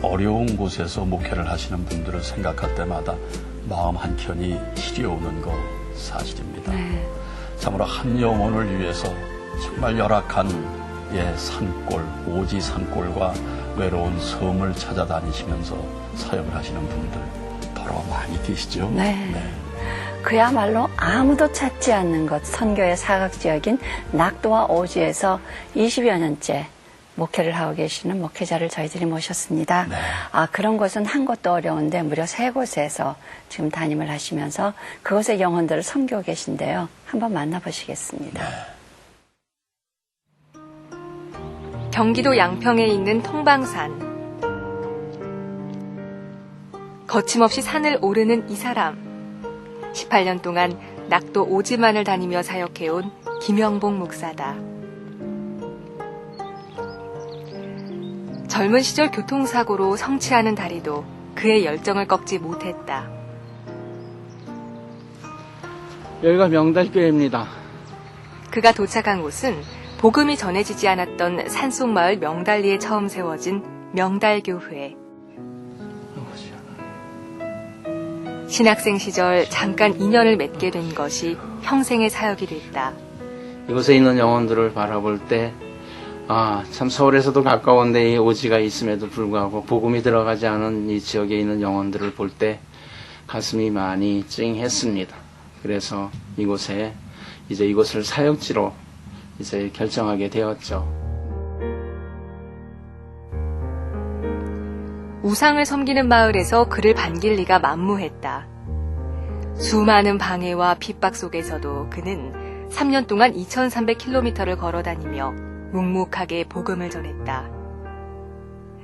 어려운 곳에서 목회를 하시는 분들을 생각할 때마다 마음 한켠이 시려오는 거 사실입니다. 네. 참으로 한 영혼을 위해서 정말 열악한 산골, 오지 산골과 외로운 섬을 찾아다니시면서 사역을 하시는 분들 바로 많이 계시죠. 네. 그야말로 아무도 찾지 않는 것, 선교의 사각지역인 낙도와 오지에서 20여 년째 목회를 하고 계시는 목회자를 저희들이 모셨습니다. 네. 그런 곳은 한 곳도 어려운데 무려 3곳에서 지금 담임을 하시면서 그곳의 영혼들을 섬기고 계신데요. 한번 만나보시겠습니다. 경기도 양평에 있는 통방산. 거침없이 산을 오르는 이 사람. 18년 동안 낙도 오지만을 다니며 사역해온 김영복 목사다. 젊은 시절 교통사고로 성취하는 다리도 그의 열정을 꺾지 못했다. 여기가 명달교회입니다. 그가 도착한 곳은 복음이 전해지지 않았던 산속마을 명달리에 처음 세워진 명달교회. 신학생 시절 잠깐 인연을 맺게 된 것이 평생의 사역이 됐다. 이곳에 있는 영혼들을 바라볼 때 참 서울에서도 가까운데 이 오지가 있음에도 불구하고 복음이 들어가지 않은 이 지역에 있는 영혼들을 볼 때 가슴이 많이 찡했습니다. 그래서 이곳을 사역지로 결정하게 되었죠. 우상을 섬기는 마을에서 그를 반길 리가 만무했다. 수많은 방해와 핍박 속에서도 그는 3년 동안 2300km를 걸어다니며 묵묵하게 복음을 전했다.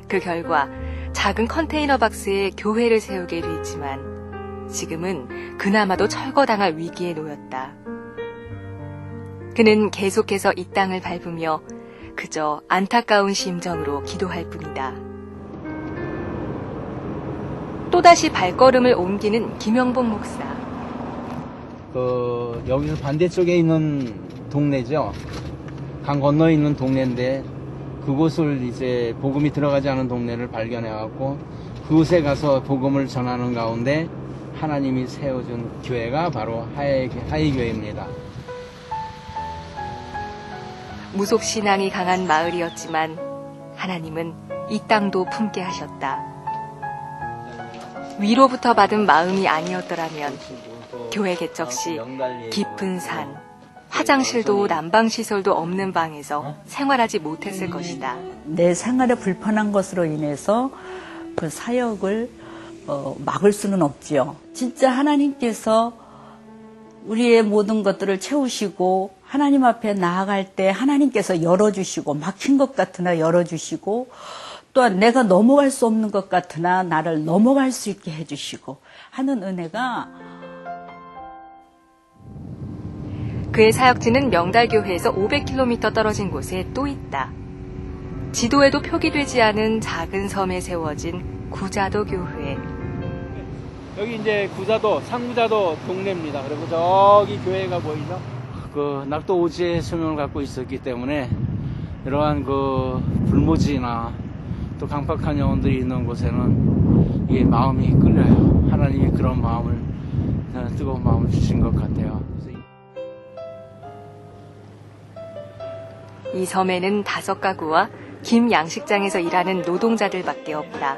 그 결과 작은 컨테이너 박스에 교회를 세우게 됐지만 지금은 그나마도 철거당할 위기에 놓였다. 그는 계속해서 이 땅을 밟으며 그저 안타까운 심정으로 기도할 뿐이다. 또다시 발걸음을 옮기는 김영복 목사. 여기서 반대쪽에 있는 동네죠. 강 건너에 있는 동네인데 그곳을 복음이 들어가지 않은 동네를 발견해갖고 그곳에 가서 복음을 전하는 가운데 하나님이 세워준 교회가 바로 하이교회입니다. 무속신앙이 강한 마을이었지만 하나님은 이 땅도 품게 하셨다. 위로부터 받은 마음이 아니었더라면 교회 개척 시 깊은 산, 화장실도 난방시설도 없는 방에서 생활하지 못했을 것이다. 내 생활에 불편한 것으로 인해서 그 사역을 막을 수는 없지요. 진짜 하나님께서 우리의 모든 것들을 채우시고 하나님 앞에 나아갈 때 하나님께서 열어주시고 막힌 것 같으나 열어주시고 또한 내가 넘어갈 수 없는 것 같으나 나를 넘어갈 수 있게 해주시고 하는 은혜가 그의 사역지는 명달교회에서 500km 떨어진 곳에 또 있다. 지도에도 표기되지 않은 작은 섬에 세워진 구자도 교회. 여기 구자도, 상구자도 동네입니다. 그리고 저기 교회가 보이죠? 낙도 오지의 소명을 갖고 있었기 때문에 이러한 불모지나 또 강박한 영혼들이 있는 곳에는 이게 마음이 끌려요. 하나님이 그런 뜨거운 마음을 주신 것 같아요. 이 섬에는 5가구와 김 양식장에서 일하는 노동자들밖에 없다.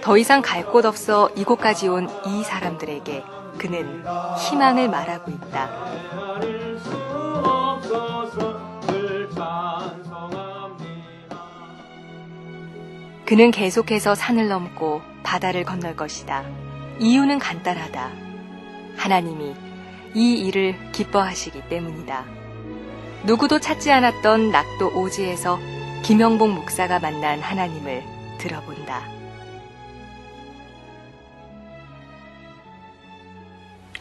더 이상 갈 곳 없어 이곳까지 온 이 사람들에게 그는 희망을 말하고 있다. 그는 계속해서 산을 넘고 바다를 건널 것이다. 이유는 간단하다. 하나님이 이 일을 기뻐하시기 때문이다. 누구도 찾지 않았던 낙도 오지에서 김영복 목사가 만난 하나님을 들어본다.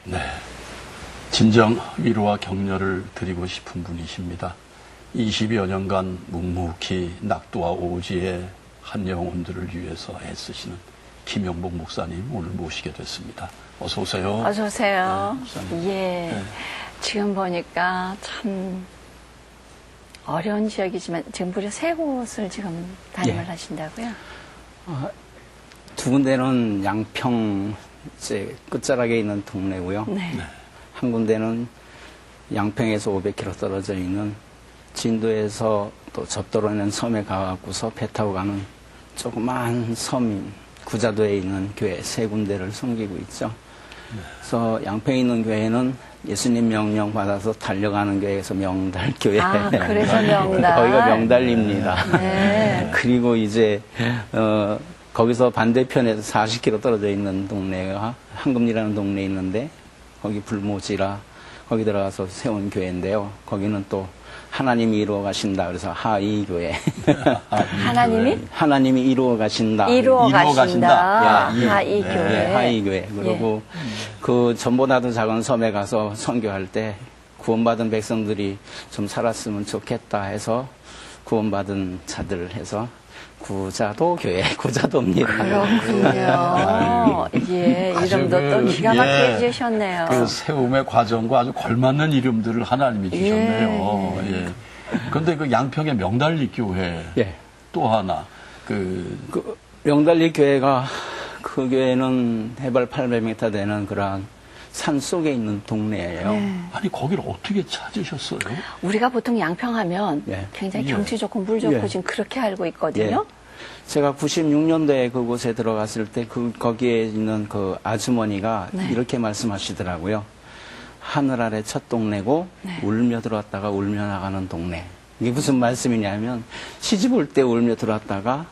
네, 진정 위로와 격려를 드리고 싶은 분이십니다. 20여 년간 묵묵히 낙도와 오지의 한 영혼들을 위해서 애쓰시는 김영복 목사님 오늘 모시게 됐습니다. 어서 오세요. 어서 오세요. 네, 예. 지금 보니까 참 어려운 지역이지만 지금 무려 3곳을 지금 담임을 하신다고요? 두 군데는 양평 이제 끝자락에 있는 동네고요. 네. 한 군데는 양평에서 500km 떨어져 있는 진도에서 또 접도로 있는 섬에 가갖고서 배 타고 가는 조그만 섬인 구자도에 있는 교회 세 군데를 섬기고 있죠. 그래서 양평에 있는 교회는 예수님 명령 받아서 달려가는 교회에서 명달교회. 아, 그래서 명달. 거기가 명달입니다. 네. 그리고 이제 거기서 반대편에서 40km 떨어져 있는 동네가 한금리라는 동네에 있는데 거기 불모지라 거기 들어가서 세운 교회인데요. 거기는 또 하나님이 이루어 가신다. 그래서 하이교회. 하나님이 이루어 가신다. 이루어 이루어 가신다. 가신다. 예, 하이교회. 예, 하이교회. 그리고 그 전보다도 작은 섬에 가서 선교할 때 구원받은 백성들이 좀 살았으면 좋겠다 해서 구원받은 자들 해서 구자도 교회, 구자도입니다. 그렇군요. 예, 이름도 또 기가 막히게 지으셨네요. 그 세움의 과정과 아주 걸맞는 이름들을 하나님이 주셨네요. 예. 그런데 그 양평의 명달리 교회 예. 또 하나 그 명달리 교회가 그 교회는 해발 800m 되는 그러한 산 속에 있는 동네예요. 아니 거기를 어떻게 찾으셨어요? 우리가 보통 양평하면 예. 굉장히 예. 경치 좋고 물 좋고 예. 지금 그렇게 알고 있거든요. 제가 96년도에 그곳에 들어갔을 때 거기에 있는 그 아주머니가 네. 이렇게 말씀하시더라고요. 하늘 아래 첫 동네고 네. 울며 들어왔다가 울며 나가는 동네. 이게 무슨 말씀이냐면 시집 올 때 울며 들어왔다가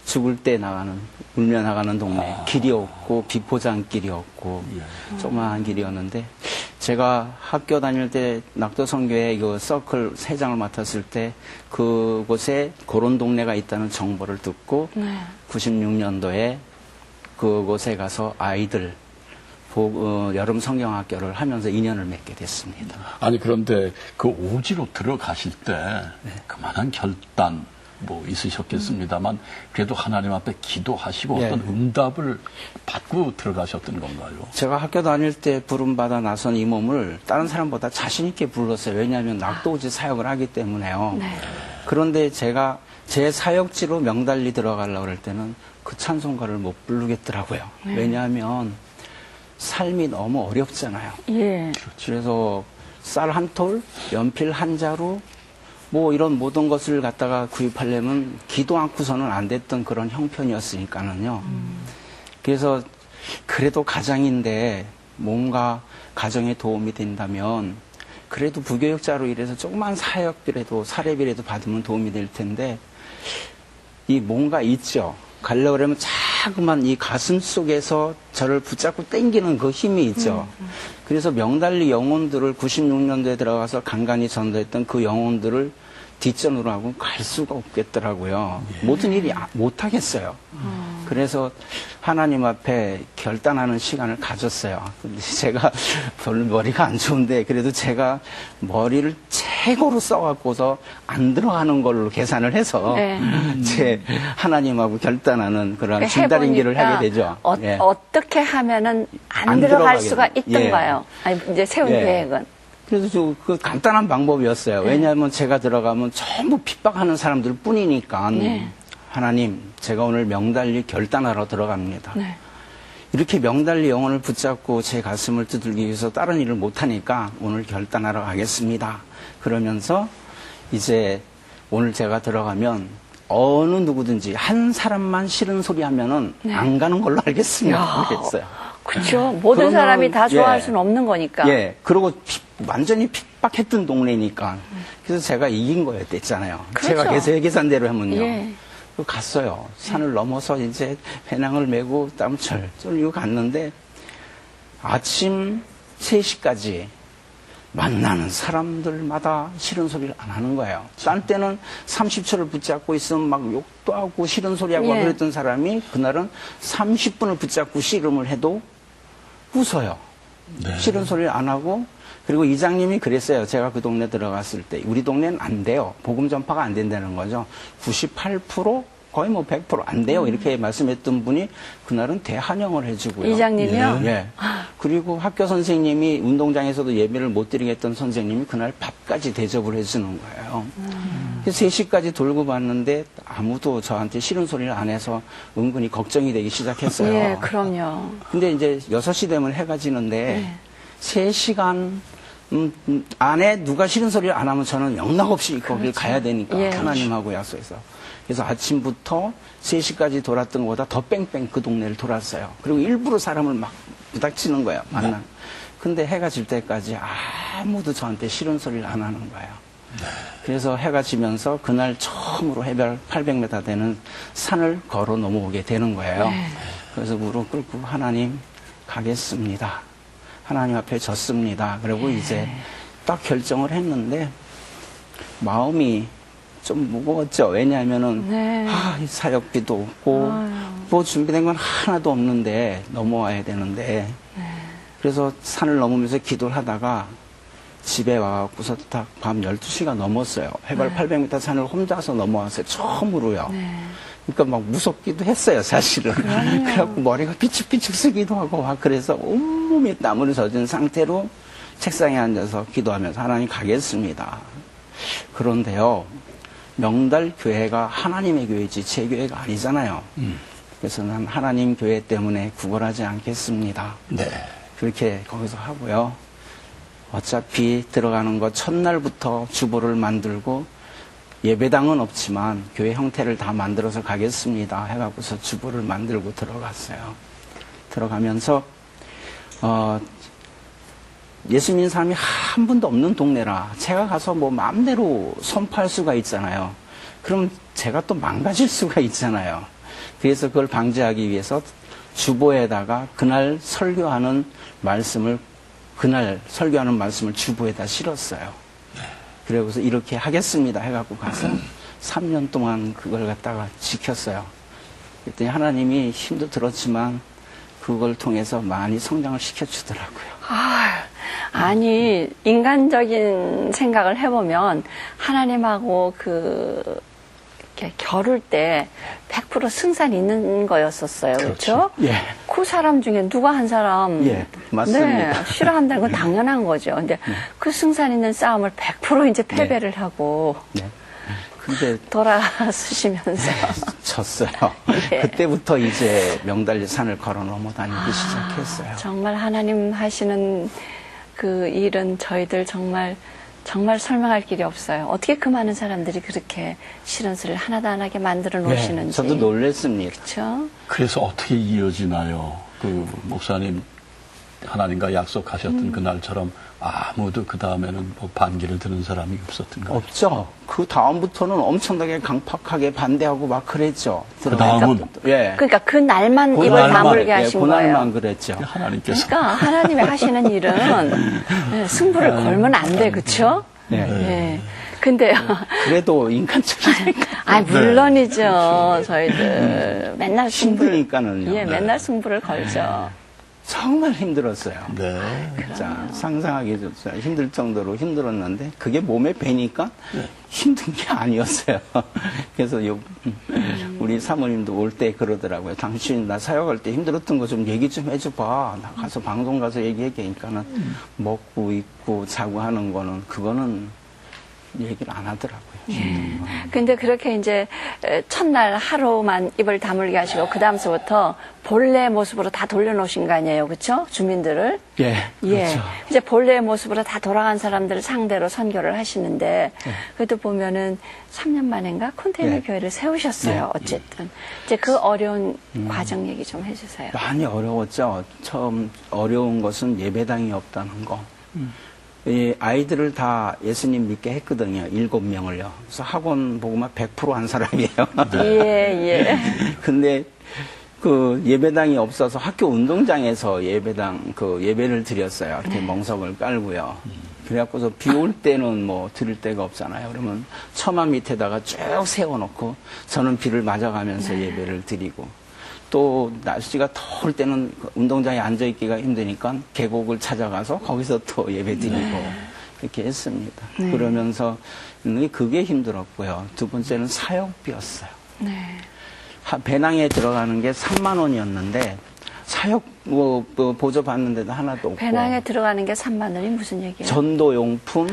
죽을 때 울며 나가는 동네. 길이 없고 비포장길이 없고 조그마한 길이었는데 제가 학교 다닐 때 낙도선교회 그 서클 회장을 맡았을 때 그곳에 그런 동네가 있다는 정보를 듣고 96년도에 그곳에 가서 아이들 여름 성경학교를 하면서 인연을 맺게 됐습니다. 아니 그런데 그 오지로 들어가실 때 그만한 결단 뭐 있으셨겠습니다만 그래도 하나님 앞에 기도하시고 예. 어떤 응답을 받고 들어가셨던 건가요? 제가 학교 다닐 때 부름받아 나선 이 몸을 다른 사람보다 자신 있게 불렀어요. 왜냐하면 낙도오지 사역을 하기 때문에요. 그런데 제가 제 사역지로 명달리 들어가려고 할 때는 그 찬송가를 못 부르겠더라고요. 왜냐하면 삶이 너무 어렵잖아요. 예. 그래서 쌀 한 톨, 연필 한 자루, 뭐 이런 모든 것을 갖다가 구입하려면 기도 않고서는 안 됐던 그런 형편이었으니까는요. 그래서 그래도 가장인데 뭔가 가정에 도움이 된다면 그래도 부교육자로 일해서 조그만 사역비라도 사례비라도 받으면 도움이 될 텐데 이 뭔가 있죠. 가려고 그러면 자꾸만 이 가슴 속에서 저를 붙잡고 당기는 그 힘이 있죠. 그래서 명달리 영혼들을 96년도에 들어가서 간간히 전도했던 그 영혼들을 뒷전으로 하고 갈 수가 없겠더라고요. 모든 일이 못하겠어요. 그래서 하나님 앞에 결단하는 시간을 가졌어요. 근데 제가 별로 머리가 안 좋은데 그래도 제가 머리를 최고로 써갖고서 안 들어가는 걸로 계산을 해서 제 하나님하고 결단하는 그런 줄다림기를 하게 되죠. 예. 어떻게 하면은 안 안 들어갈 들어가게 수가 돼요. 있던가요? 아니, 이제 세운 예. 계획은. 그래서 그 간단한 방법이었어요. 왜냐하면 제가 들어가면 전부 핍박하는 사람들 뿐이니까 하나님 제가 오늘 명달리 결단하러 들어갑니다. 이렇게 명달리 영혼을 붙잡고 제 가슴을 두들기기 위해서 다른 일을 못하니까 오늘 결단하러 가겠습니다. 그러면서 이제 오늘 제가 들어가면 어느 누구든지 한 사람만 싫은 소리 하면은 안 가는 걸로 알겠습니다. 그랬어요. 그렇죠. 모든 그러면, 사람이 다 좋아할 예. 수는 없는 거니까. 예. 그리고 완전히 핍박했던 동네니까. 그래서 제가 이긴 거였댔잖아요. 그렇죠. 제가 계산대로 하면요. 예. 갔어요. 산을 넘어서 이제 배낭을 메고 땀철 쫄리고 갔는데 아침 3시까지 만나는 사람들마다 싫은 소리를 안 하는 거예요. 딴 때는 30초를 붙잡고 있으면 막 욕도 하고 싫은 소리하고 예. 그랬던 사람이 그날은 30분을 붙잡고 씨름을 해도 웃어요. 싫은 소리를 안 하고 그리고 이장님이 그랬어요. 제가 그 동네 들어갔을 때 우리 동네는 안 돼요. 복음 전파가 안 된다는 거죠. 98% 거의 뭐 100% 안 돼요. 이렇게 말씀했던 분이 그날은 대환영을 해주고요. 이장님이요? 예. 그리고 학교 선생님이 운동장에서도 예배를 못 드리겠던 선생님이 그날 밥까지 대접을 해주는 거예요. 그래서 3시까지 돌고 봤는데 아무도 저한테 싫은 소리를 안 해서 은근히 걱정이 되기 시작했어요. 예, 그럼요. 근데 이제 6시 되면 해가 지는데 네. 3시간 안에 누가 싫은 소리를 안 하면 저는 영락없이 거길 가야 되니까 예. 하나님하고 약속해서. 그래서 아침부터 3시까지 돌았던 것보다 더 뺑뺑 그 동네를 돌았어요. 그리고 일부러 사람을 막 부닥치는 거예요. 만나. 근데 해가 질 때까지 아무도 저한테 싫은 소리를 안 하는 거예요. 그래서 해가 지면서 그날 처음으로 해발 800m 되는 산을 걸어 넘어오게 되는 거예요. 그래서 무릎 꿇고 하나님 가겠습니다. 하나님 앞에 졌습니다. 그리고 이제 딱 결정을 했는데 마음이 좀 무거웠죠. 왜냐하면은 네. 이 사역비도 없고 뭐 준비된 건 하나도 없는데 넘어와야 되는데 그래서 산을 넘으면서 기도를 하다가 집에 와갖고서 딱 밤 12시가 넘었어요. 해발 800m 산을 혼자서 넘어왔어요. 처음으로요. 그러니까 막 무섭기도 했어요, 사실은. 그래갖고 머리가 삐죽삐죽 쓰기도 하고 막 그래서 온몸이 땀으로 젖은 상태로 책상에 앉아서 기도하면서 하나님 가겠습니다. 그런데요, 명달 교회가 하나님의 교회지 제 교회가 아니잖아요. 그래서 난 하나님 교회 때문에 구걸하지 않겠습니다. 네. 그렇게 거기서 하고요. 어차피 들어가는 거 첫날부터 주보를 만들고 예배당은 없지만 교회 형태를 다 만들어서 가겠습니다. 해갖고서 주보를 만들고 들어갔어요. 들어가면서 예수 믿는 사람이 한 분도 없는 동네라 제가 가서 뭐 마음대로 선포할 수가 있잖아요. 그럼 제가 또 망가질 수가 있잖아요. 그래서 그걸 방지하기 위해서 주보에다가 그날 설교하는 말씀을 주보에다 실었어요. 그래서 이렇게 하겠습니다 해갖고 가서 3년 동안 그걸 갖다가 지켰어요. 그랬더니 하나님이 힘도 들었지만 그걸 통해서 많이 성장을 시켜주더라고요. 아니, 인간적인 생각을 해보면 하나님하고 이렇게 겨룰 때 100% 승산이 있는 거였었어요. 그렇죠? 예. 그 사람 중에 누가 한 사람 예, 맞습니다. 네, 싫어한다는 건 당연한 거죠. 근데 그 승산 있는 싸움을 100% 이제 패배를 하고 네. 근데 돌아서시면서 졌어요. 예. 그때부터 이제 명달리 산을 걸어 넘어 다니기 시작했어요. 정말 하나님 하시는 그 일은 저희들 정말 설명할 길이 없어요. 어떻게 그 많은 사람들이 그렇게 싫은 소리를 하나도 안 하게 만들어 놓으시는지. 네, 저도 놀랬습니다. 그렇죠? 그래서 어떻게 이어지나요? 그 목사님 하나님과 약속하셨던 그날처럼 아무도 그 다음에는 뭐 반기를 드는 사람이 없었던가요? 없죠. 그 다음부터는 엄청나게 강팍하게 반대하고 막 그랬죠. 그 다음은 예. 그러니까 그 날만 입을 그날만, 다물게 예, 하신 그날만 거예요. 그랬죠. 하나님께서 그러니까 하나님이 하시는 일은 네, 승부를 걸면 안 돼, 그렇죠? 네. 네. 근데요. 그래도 인간적인 물론이죠. 저희들 맨날 힘드니까는요. 예, 맨날 승부를 걸죠. 정말 힘들었어요. 네. 진짜 상상하기조차 힘들 정도로 힘들었는데 그게 몸에 배니까 힘든 게 아니었어요. 그래서 우리 사모님도 올 때 그러더라고요. 당신 나 사역할 때 힘들었던 거 좀 얘기 좀 해줘봐. 나 가서 방송 가서 얘기하니까는 먹고 입고 자고 하는 거는 그거는 얘기를 안 하더라고요. 근데 그렇게 이제 첫날 하루만 입을 다물게 하시고 그 다음서부터 본래 모습으로 다 돌려놓으신 거 아니에요, 그렇죠? 주민들을. 예, 그렇죠. 예. 이제 본래 모습으로 다 돌아간 사람들을 상대로 선교를 하시는데 그래도 보면은 3년 만인가 컨테이너 예. 교회를 세우셨어요. 어쨌든 이제 그 어려운 과정 얘기 좀 해주세요. 많이 어려웠죠. 처음 어려운 것은 예배당이 없다는 거. 이 아이들을 다 예수님 믿게 했거든요. 7명을요. 그래서 학원 보고만 100% 한 사람이에요. 예. 근데 그 예배당이 없어서 학교 운동장에서 예배를 드렸어요. 이렇게 멍석을 깔고요. 그래갖고서 비 올 때는 뭐 드릴 데가 없잖아요. 그러면 처마 밑에다가 쭉 세워놓고 저는 비를 맞아가면서 예배를 드리고 또 날씨가 더울 때는 운동장에 앉아있기가 힘드니까 계곡을 찾아가서 거기서 또 예배 드리고 그렇게 했습니다. 그러면서 그게 힘들었고요. 두 번째는 사역비였어요. 네. 배낭에 들어가는 게 3만 원이었는데 사역 보조 받는데도 하나도 없고. 배낭에 들어가는 게 3만 원이 무슨 얘기예요? 전도용품,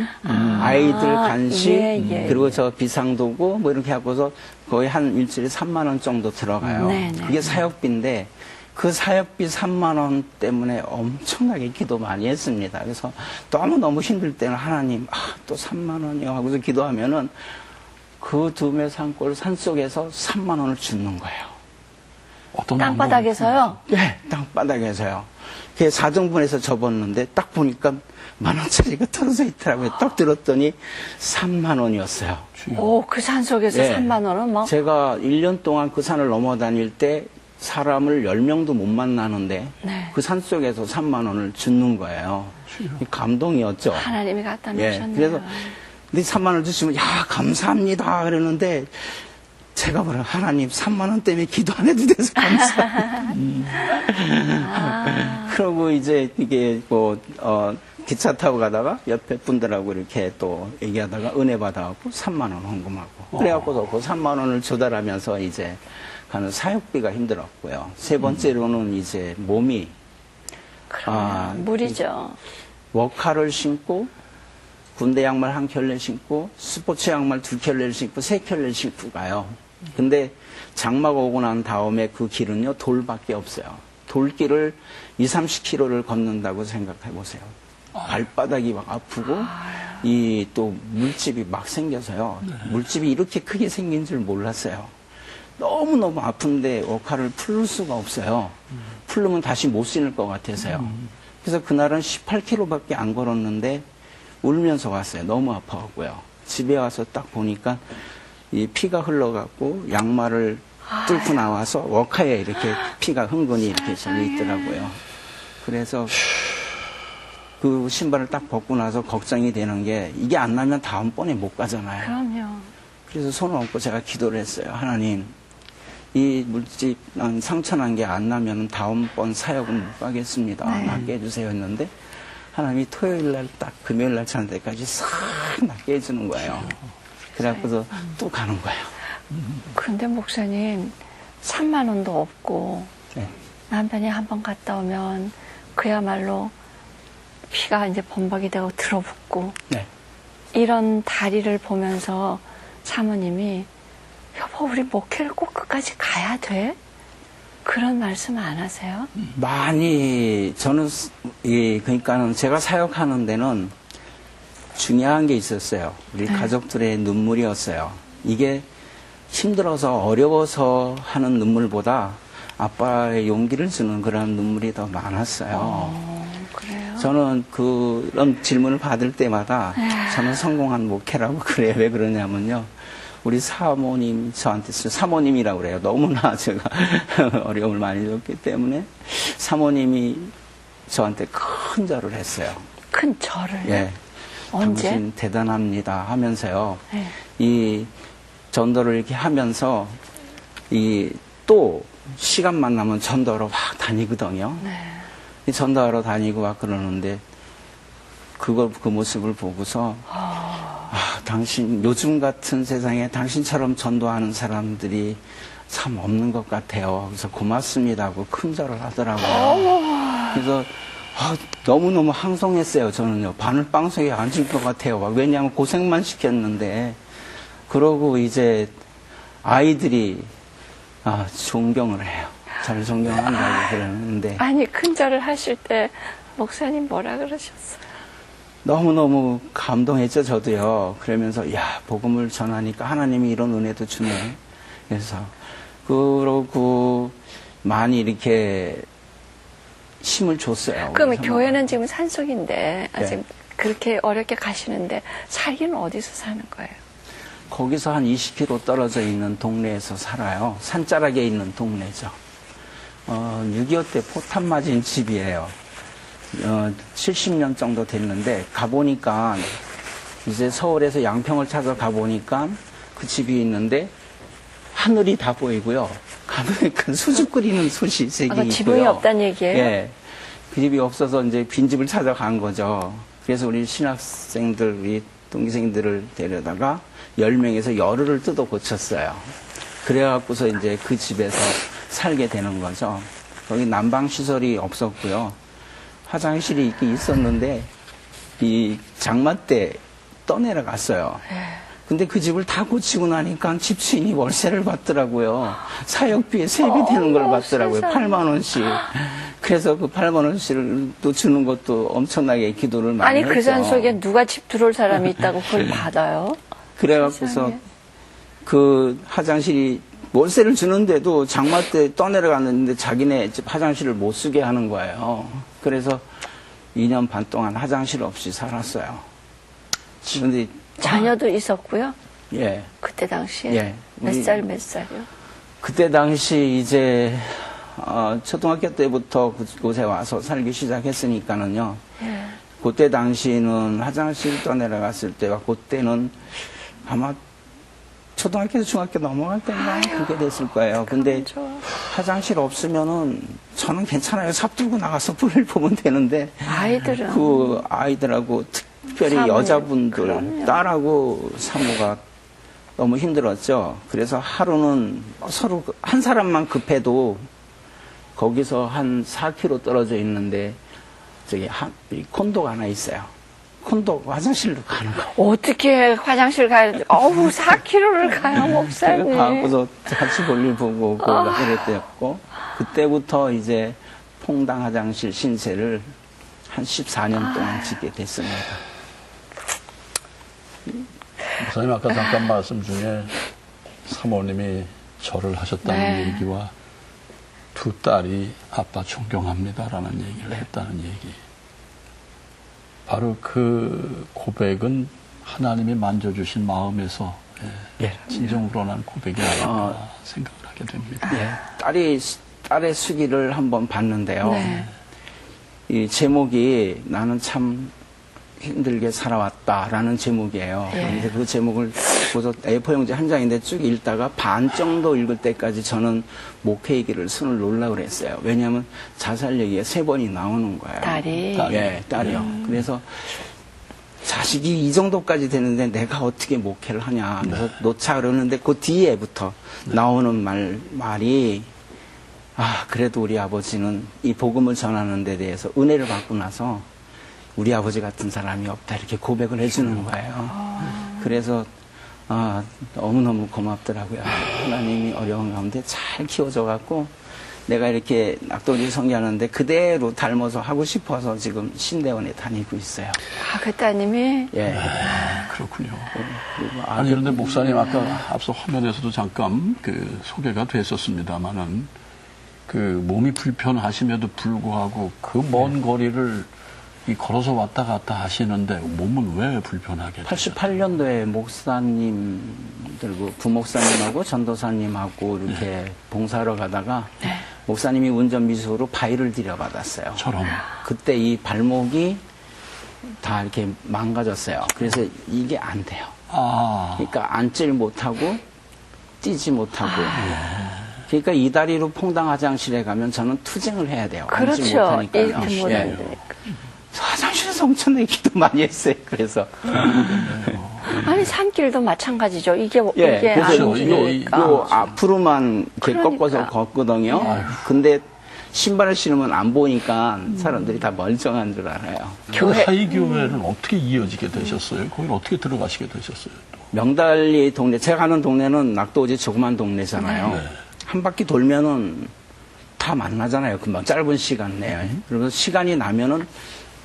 아이들 간식, 예, 그리고 저 비상도구 뭐 이렇게 하고서 거의 한 일주일에 3만 원 정도 들어가요. 네, 네. 그게 사역비인데 그 사역비 3만 원 때문에 엄청나게 기도 많이 했습니다. 그래서 너무 힘들 때는 하나님 또 3만 원이요 하고서 기도하면은 그 두메 산골 산속에서 3만 원을 주는 거예요. 어떤 땅바닥에서요? 네, 땅바닥에서요. 그게 4등분해서 접었는데 딱 보니까 10,000원짜리가 떨어져 있더라고요. 딱 들었더니 3만 원이었어요. 오, 그 산 속에서 네. 3만 원은 뭐? 제가 1년 동안 그 산을 넘어다닐 때 사람을 10명도 못 만나는데 네. 그 산 속에서 3만 원을 주는 거예요. 감동이었죠. 하나님이 갖다 예, 놓으셨네요. 그래서 근데 3만 원을 주시면 야 감사합니다 그러는데 제가 뭐라 하나님 3만 원 때문에 기도 안 해도 돼서 감사합니다. 그러고 이제 이게 기차 타고 가다가 옆에 분들하고 이렇게 또 얘기하다가 은혜 받아갖고 3만 원 헌금하고 그래갖고서 그 3만 원을 조달하면서 이제 가는 사역비가 힘들었고요. 세 번째로는 이제 몸이 물이죠. 워카를 신고 군대 양말 한 켤레 신고 스포츠 양말 2켤레를 신고 3켤레를 신고 가요. 근데 장마가 오고 난 다음에 그 길은요 돌밖에 없어요. 돌길을 20-30km를 걷는다고 생각해 보세요. 발바닥이 막 아프고 이 또 물집이 막 생겨서요. 물집이 이렇게 크게 생긴 줄 몰랐어요. 너무너무 아픈데 워카를 풀 수가 없어요. 풀르면 다시 못 신을 것 같아서요. 그래서 그날은 18km밖에 안 걸었는데 울면서 왔어요. 너무 아파갖고요. 집에 와서 딱 보니까 이 피가 흘러갖고 양말을 뚫고 나와서 워카에 이렇게 피가 흥건히 이렇게 젖어 있더라고요. 그래서 그 신발을 딱 벗고 나서 걱정이 되는 게 이게 안 나면 다음번에 못 가잖아요. 그럼요. 그래서 손을 얹고 제가 기도를 했어요. 하나님, 이 물집 상처난 게 안 나면 다음번 사역은 못 가겠습니다. 낫게 해주세요 했는데 하나님이 토요일 날 딱 금요일 날 자는 데까지 싹 낫게 해주는 거예요. 그래갖고서 또 가는 거예요. 근데 목사님 3만 원도 없고 네. 남편이 한 번 갔다 오면 그야말로 피가 이제 범벅이 되고 들어붙고 네. 이런 다리를 보면서 사모님이 여보 우리 목회를 꼭 끝까지 가야 돼? 그런 말씀 안 하세요? 많이 저는 그러니까는 제가 사역하는 데는 중요한 게 있었어요. 우리 가족들의 눈물이었어요. 이게 힘들어서 어려워서 하는 눈물보다 아빠의 용기를 주는 그런 눈물이 더 많았어요. 그래요? 저는 그런 질문을 받을 때마다 저는 성공한 목회라고 그래요. 왜 그러냐면요. 우리 사모님 저한테 사모님이라고 그래요. 너무나 제가 어려움을 많이 줬기 때문에 사모님이 저한테 큰 절을 했어요. 큰 절을? 예. 언제? 당신 대단합니다 하면서요. 네. 이 전도를 이렇게 하면서 또 시간만 나면 전도하러 막 다니거든요. 네. 이 전도하러 다니고 막 그러는데 그 모습을 보고서 당신 요즘 같은 세상에 당신처럼 전도하는 사람들이 참 없는 것 같아요. 그래서 고맙습니다 하고 큰 절을 하더라고요. 그래서 너무너무 항송했어요. 저는요. 바늘방석에 앉을 것 같아요. 왜냐하면 고생만 시켰는데 그러고 이제 아이들이 존경을 해요. 잘 존경한다고 그러는데 아니 큰 절을 하실 때 목사님 뭐라 그러셨어요? 너무너무 감동했죠. 저도요. 그러면서 야 복음을 전하니까 하나님이 이런 은혜도 주네. 그래서 그러고 많이 이렇게 힘을 줬어요. 그러면 그래서 교회는 지금 산속인데 네. 지금 그렇게 어렵게 가시는데 살기는 어디서 사는 거예요? 거기서 한 20km 떨어져 있는 동네에서 살아요. 산자락에 있는 동네죠. 6.25 때 포탄 맞은 집이에요. 70년 정도 됐는데 가보니까 이제 서울에서 양평을 찾아 가보니까 그 집이 있는데 하늘이 다 보이고요. 가보니까 수줍 끓이는 솥이 3개 있고요. 지붕이 없다는 얘기예요? 예. 그 집이 없어서 이제 빈집을 찾아간 거죠. 그래서 우리 신학생들, 우리 동기생들을 데려다가 10명에서 열흘을 뜯어 고쳤어요. 그래갖고서 이제 그 집에서 살게 되는 거죠. 거기 난방 시설이 없었고요. 화장실이 있긴 있었는데 이 장마 때 떠내려갔어요. 근데 그 집을 다 고치고 나니까 집주인이 월세를 받더라고요. 사역비에 3배 되는 걸 받더라고요. 세상에. 8만 원씩. 그래서 그 8만 원씩을 또 주는 것도 엄청나게 기도를 많이 아니 했죠. 그 산속에 누가 집 들어올 사람이 있다고 그걸 받아요? 그래갖고서 세상에. 그 화장실이 월세를 주는데도 장마 때 떠내려갔는데 자기네 집 화장실을 못 쓰게 하는 거예요. 그래서 2년 반 동안 화장실 없이 살았어요. 그런데 자녀도 있었고요. 예. 그때 당시에 예. 몇 살 몇 살이요? 그때 당시 이제 초등학교 때부터 그곳에 와서 살기 시작했으니까는요. 예. 그때 당시는 화장실 떠내려갔을 때와 그때는 아마 초등학교에서 중학교 넘어갈 때인가 그렇게 됐을 거예요. 근데 좋아. 화장실 없으면은 저는 괜찮아요. 삽 들고 나가서 불을 보면 되는데 아이들은 그 아이들하고 특별히 사모님, 여자분들 그럼요. 딸하고 사모가 너무 힘들었죠. 그래서 하루는 서로 한 사람만 급해도 거기서 한 4km 떨어져 있는데 저기 이 콘도가 하나 있어요. 콘도 화장실로 가는 거. 어떻게 화장실 가야 돼? 어우 4km를 가요 목사님. 가고서 같이 볼일 보고 그러고 그랬대였고 그때부터 이제 퐁당 화장실 신세를 한 14년 동안 짓게 됐습니다. 목사님 아까 잠깐 말씀 중에 사모님이 절을 하셨다는 네. 얘기와 두 딸이 아빠 존경합니다라는 얘기를 했다는 얘기. 바로 그 고백은 하나님이 만져주신 마음에서 진정 우러난 고백이 아닐까 생각을 하게 됩니다. 예. 딸의 수기를 한번 봤는데요. 네. 이 제목이 나는 참 힘들게 살아왔다라는 제목이에요. 그런데 그 제목을 보서 A4 용지 한 장인데 쭉 읽다가 반 정도 읽을 때까지 저는 목회 얘기를 손을 놓으려고 그랬어요. 왜냐하면 자살 얘기가 3번이 나오는 거예요. 딸이 예, 딸이요. 그래서 자식이 이 정도까지 되는데 내가 어떻게 목회를 하냐. 그래서 놓자 그러는데 그 뒤에부터 나오는 말이 그래도 우리 아버지는 이 복음을 전하는 데 대해서 은혜를 받고 나서 우리 아버지 같은 사람이 없다 이렇게 고백을 해주는 거예요. 그래서 너무너무 고맙더라고요. 하나님이 어려운 가운데 잘 키워줘갖고 내가 이렇게 낙도지 성기하는데 그대로 닮아서 하고 싶어서 지금 신대원에 다니고 있어요. 그 따님이 예. 그렇군요. 그리고 아니 그런데 목사님 아까 앞서 화면에서도 잠깐 그 소개가 됐었습니다마는 그 몸이 불편하심에도 불구하고 그 먼 거리를 이 걸어서 왔다 갔다 하시는데 몸은 왜 불편하게 되셨어요? 88년도에 목사님들, 부목사님하고 전도사님하고 이렇게 봉사하러 가다가 목사님이 운전 미수로 바위를 들여받았어요. 저런. 그때 이 발목이 다 이렇게 망가졌어요. 그래서 이게 안 돼요. 그러니까 앉질 못하고 뛰지 못하고. 그러니까 이 다리로 퐁당 화장실에 가면 저는 투쟁을 해야 돼요. 앉지 그렇죠. 못하니까요. 일트 못 예. 하는데. 화장실에서 엄청나게 기도 많이 했어요. 그래서. 아니 산길도 마찬가지죠. 이게 예, 이게 그래서 안 요 움직이니까. 요 앞으로만 이렇게 그러니까. 꺾어서 걷거든요. 근데 신발을 신으면 안 보니까 사람들이 다 멀쩡한 줄 알아요. 교회 하이교회는 어떻게 이어지게 되셨어요? 거기를 어떻게 들어가시게 되셨어요? 또? 명달리 동네, 제가 가는 동네는 낙도지 조그만 동네잖아요. 네. 한 바퀴 돌면은 다 만나잖아요. 금방 짧은 시간 내에. 그래서 시간이 나면은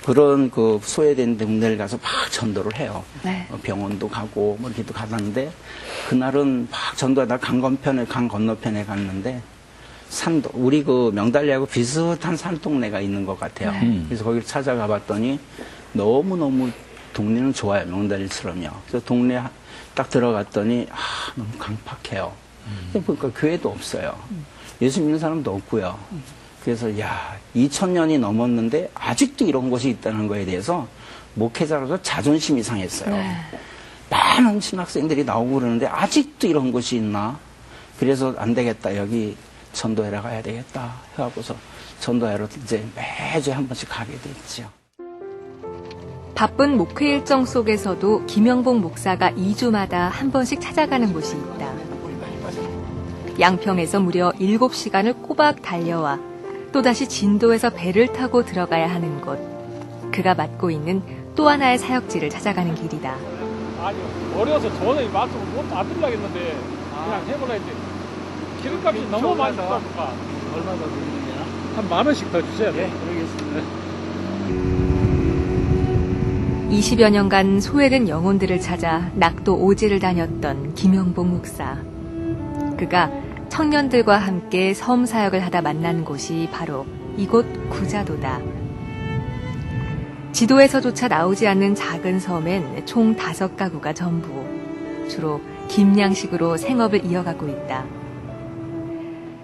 그런 그 소외된 동네를 가서 막 전도를 해요. 네. 병원도 가고 뭐 이렇게도 가봤는데 그날은 막 전도하다 강 건너편에 갔는데 산도 우리 그 명달리하고 비슷한 산동네가 있는 것 같아요. 그래서 거기를 찾아가 봤더니 너무너무 동네는 좋아요. 명달리처럼요. 그래서 동네 딱 들어갔더니 너무 강팍해요. 그러니까 교회도 없어요. 예수 믿는 사람도 없고요. 그래서 2000년이 넘었는데 아직도 이런 곳이 있다는 거에 대해서 목회자로서 자존심이 상했어요. 많은 신학생들이 나오고 그러는데 아직도 이런 곳이 있나? 그래서 안 되겠다. 여기 전도회라 가야 되겠다. 해갖고서 전도회로 이제 매주 한 번씩 가게 됐죠. 바쁜 목회 일정 속에서도 김영복 목사가 2주마다 한 번씩 찾아가는 곳이 있다. 양평에서 무려 7시간을 꼬박 달려와 또다시 진도에서 배를 타고 들어가야 하는 곳. 그가 맡고 있는 또 하나의 사역지를 찾아가는 길이다. 아니 어려서 저는 막상 못안 들라겠는데 그냥 해보라 했는데 기름값이 너무 많이 들어가니까 얼마 더 드리느냐? 한 10,000원씩 더 주셔야 예, 돼요. 그러겠습니다. 20여 년간 소외된 영혼들을 찾아 낙도 오지를 다녔던 김영복 목사. 그가 청년들과 함께 섬 사역을 하다 만난 곳이 바로 이곳 구자도다. 지도에서조차 나오지 않는 작은 섬엔 총 5가구가 전부. 주로 김양식으로 생업을 이어가고 있다.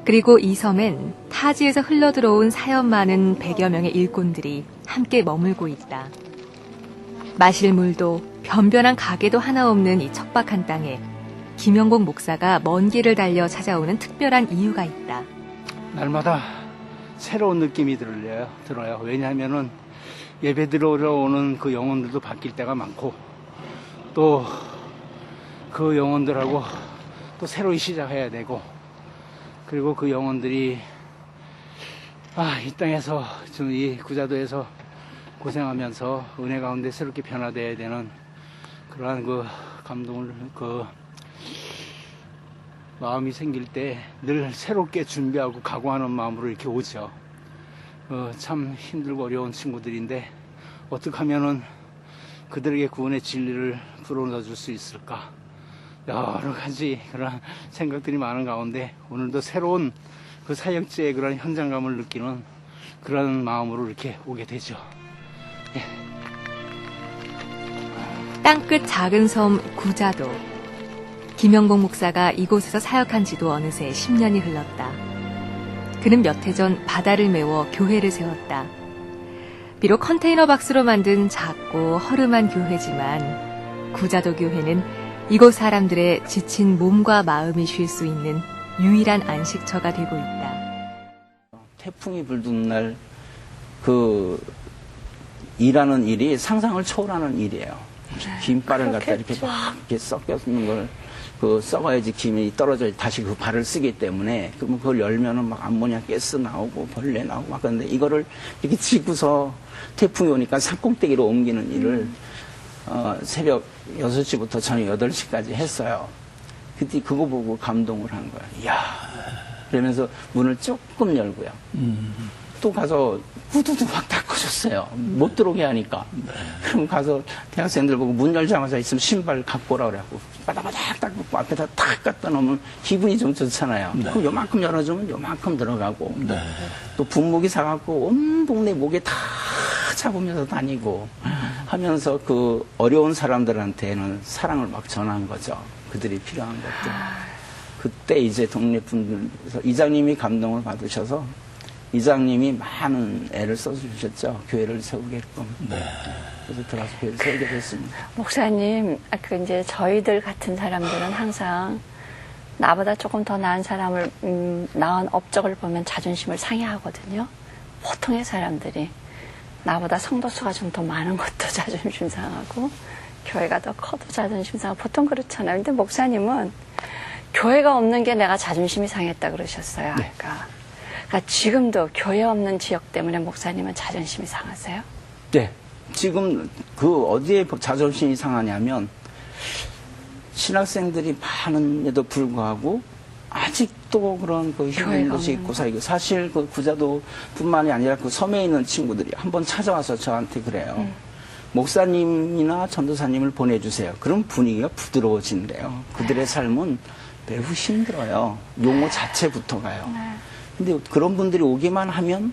그리고 이 섬엔 타지에서 흘러들어온 사연 많은 100여 명의 일꾼들이 함께 머물고 있다. 마실 물도 변변한 가게도 하나 없는 이 척박한 땅에 김영복 목사가 먼 길을 달려 찾아오는 특별한 이유가 있다. 날마다 새로운 느낌이 들어요. 왜냐하면은 예배 들어오는 그 영혼들도 바뀔 때가 많고 또 그 영혼들하고 또 새로이 시작해야 되고 그리고 그 영혼들이 이 땅에서 좀 이 구자도에서 고생하면서 은혜 가운데 새롭게 변화되어야 되는 그러한 그 감동을 그 마음이 생길 때 늘 새롭게 준비하고 각오하는 마음으로 이렇게 오죠. 참 힘들고 어려운 친구들인데 어떻게 하면은 그들에게 구원의 진리를 불어넣어 줄 수 있을까? 여러 가지 그런 생각들이 많은 가운데 오늘도 새로운 그 사역지의 그런 현장감을 느끼는 그런 마음으로 이렇게 오게 되죠. 예. 땅끝 작은 섬 구자도. 김영복 목사가 이곳에서 사역한 지도 어느새 10년이 흘렀다. 그는 몇 해 전 바다를 메워 교회를 세웠다. 비록 컨테이너 박스로 만든 작고 허름한 교회지만 구자도 교회는 이곳 사람들의 지친 몸과 마음이 쉴 수 있는 유일한 안식처가 되고 있다. 태풍이 불던 날 그 일하는 일이 상상을 초월하는 일이에요. 김발을 갖다 이렇게 막 이렇게 섞여있는 걸 그 썩어야지 김이 떨어져 다시 그 발을 쓰기 때문에 그러면 그걸 열면은 막 암모니아 가스 나오고 벌레 나오고 막 그런데 이거를 이렇게 지고서 태풍이 오니까 산꼭대기로 옮기는 일을 새벽 6시부터 저녁 8시까지 했어요. 그때 그거 보고 감동을 한 거야. 이야. 그러면서 문을 조금 열고요. 또 가서 후두두 막 닦아줬어요. 못 들어오게 하니까. 그럼 가서 대학생들 보고 문 열자마자 있으면 신발 갖고 오라 그래갖고 바닥바닥 닦고 앞에다 탁 갖다 놓으면 기분이 좀 좋잖아요. 네. 그럼 요만큼 열어주면 요만큼 들어가고. 네. 또 분무기 사갖고 온 동네 목에 다 잡으면서 다니고 하면서 그 어려운 사람들한테는 사랑을 막 전한 거죠. 그들이 필요한 것들. 그때 이제 동네 분들, 이장님이 감동을 받으셔서 이장님이 많은 애를 써주셨죠. 교회를 세우게끔. 네. 그래서 들어가서 교회를 세우게 됐습니다. 목사님, 이제 저희들 같은 사람들은 항상 나보다 조금 더 나은 사람을, 나은 업적을 보면 자존심을 상해하거든요. 보통의 사람들이. 나보다 성도수가 좀 더 많은 것도 자존심 상하고, 교회가 더 커도 자존심 상하고, 보통 그렇잖아요. 근데 목사님은 교회가 없는 게 내가 자존심이 상했다 그러셨어요, 아까. 네. 그러니까 지금도 교회 없는 지역 때문에 목사님은 자존심이 상하세요? 네. 지금 그 어디에 자존심이 상하냐면 신학생들이 많은데도 불구하고 아직도 그런 그 힘든 것이 있고 사이고 사실 그 구자도뿐만이 아니라 그 섬에 있는 친구들이 한번 찾아와서 저한테 그래요. 목사님이나 전도사님을 보내주세요. 그럼 분위기가 부드러워진대요. 그들의 삶은 매우 힘들어요. 용어 자체부터가요. 근데 그런 분들이 오기만 하면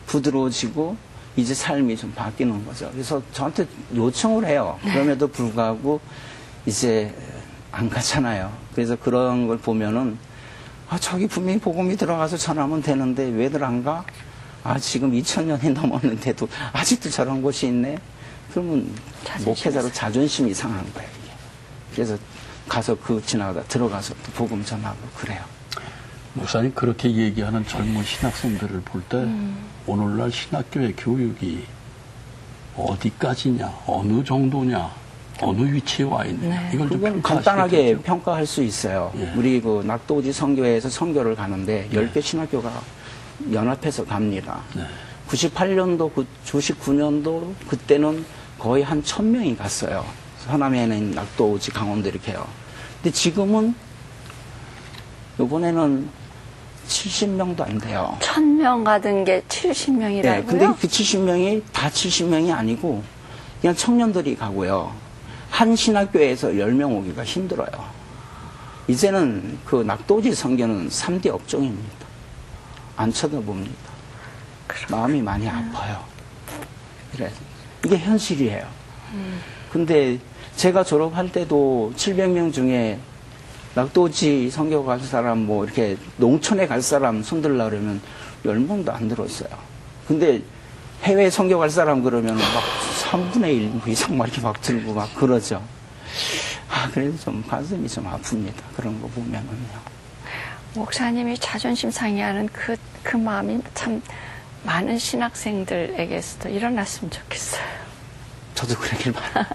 부드러워지고 이제 삶이 좀 바뀌는 거죠. 그래서 저한테 요청을 해요. 그럼에도 불구하고 이제 안 가잖아요. 그래서 그런 걸 보면은 저기 분명히 복음이 들어가서 전하면 되는데 왜들 안 가? 지금 2000년이 넘었는데도 아직도 저런 곳이 있네. 그러면 목회자로 자존심이 상한 거예요. 이게. 그래서 가서 지나가다 들어가서 또 복음 전하고 그래요. 목사님 그렇게 얘기하는 젊은 신학생들을 볼 때 오늘날 신학교의 교육이 어디까지냐, 어느 정도냐, 어느 위치에 와 있느냐 이걸 좀 그건 평가하시겠죠? 간단하게 평가할 수 있어요. 예. 우리 그 낙도오지 선교회에서 선교를 가는데 10개 신학교가 연합해서 갑니다. 98년도, 99년도 그때는 거의 한 1000명이 갔어요. 서남에는 낙도, 오지, 강원도 이렇게요. 근데 지금은 이번에는 70명도 안 돼요. 1000명 가던 게 70명이라고요? 네, 근데 그 70명이 다 70명이 아니고 그냥 청년들이 가고요. 한 신학교에서 10명 오기가 힘들어요. 이제는 그 낙도지 선교는 3대 업종입니다. 안 쳐다봅니다. 마음이 많이 아파요. 그래 이게 현실이에요. 근데 제가 졸업할 때도 700명 중에 낙도지 선교 갈 사람, 뭐 이렇게 농촌에 갈 사람 손들라 그러면 10명도 안 들었어요. 근데 해외 선교 갈 사람 그러면 막 3분의 1 이상 막 이렇게 막 들고 막 그러죠. 아, 그래서 좀 가슴이 좀 아픕니다. 그런 거 보면은요. 목사님이 자존심 상해하는 그 마음이 참 많은 신학생들에게서도 일어났으면 좋겠어요. 저도 그러길 바라요.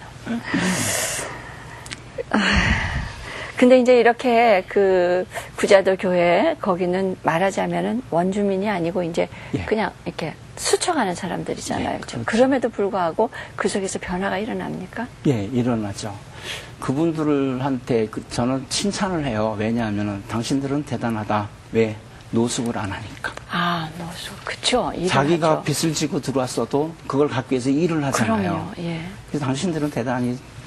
근데 이제 이렇게 그 구자도 교회 거기는 말하자면은 원주민이 아니고 이제 예. 그냥 이렇게 스쳐가는 사람들이잖아요. 예, 그렇죠? 그렇죠. 그럼에도 불구하고 그 속에서 변화가 일어납니까? 예, 일어나죠. 그분들한테 저는 칭찬을 해요. 왜냐하면 당신들은 대단하다. 왜? 노숙을 안 하니까. 아, 노숙. 그쵸. 일을 자기가 하죠. 빚을 지고 들어왔어도 그걸 갖기 위해서 일을 하잖아요. 그럼요. 예. 그래서 당신들은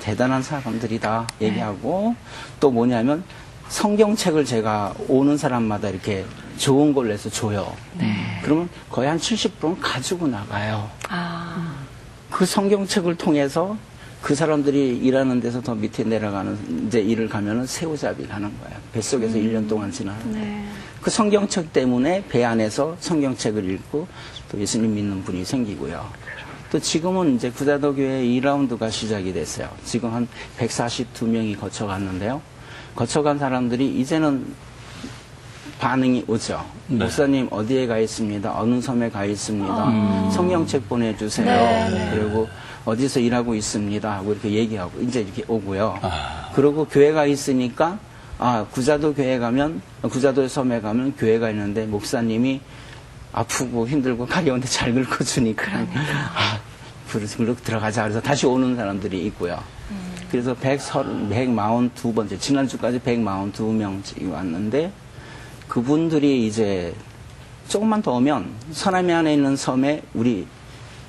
대단한 사람들이다 얘기하고 또 뭐냐면 성경책을 제가 오는 사람마다 이렇게 좋은 걸 내서 줘요. 그러면 거의 한 70%는 가지고 나가요. 아, 그 성경책을 통해서 그 사람들이 일하는 데서 더 밑에 내려가는 이제 일을 가면은 새우잡이를 하는 거예요. 뱃속에서 1년 동안 지나는 거예요. 네. 그 성경책 때문에 배 안에서 성경책을 읽고 또 예수님 믿는 분이 생기고요. 또 지금은 이제 구자도 교회 2라운드가 시작이 됐어요. 지금 한 142명이 거쳐갔는데요. 거쳐간 사람들이 이제는 반응이 오죠. 네. 목사님 어디에 가 있습니다. 어느 섬에 가 있습니다. 성경책 보내주세요. 네, 네. 그리고 어디서 일하고 있습니다 하고 이렇게 얘기하고 이제 이렇게 오고요. 아. 그리고 교회가 있으니까 구자도 교회 가면 구자도 섬에 가면 교회가 있는데 목사님이 아프고 힘들고 가려운데 잘 긁어주니까 그래서 글로 들어가자 그래서 다시 오는 사람들이 있고요. 그래서 142번째 지난주까지 142명씩 왔는데 그분들이 이제 조금만 더 오면 서남해 안에 있는 섬에 우리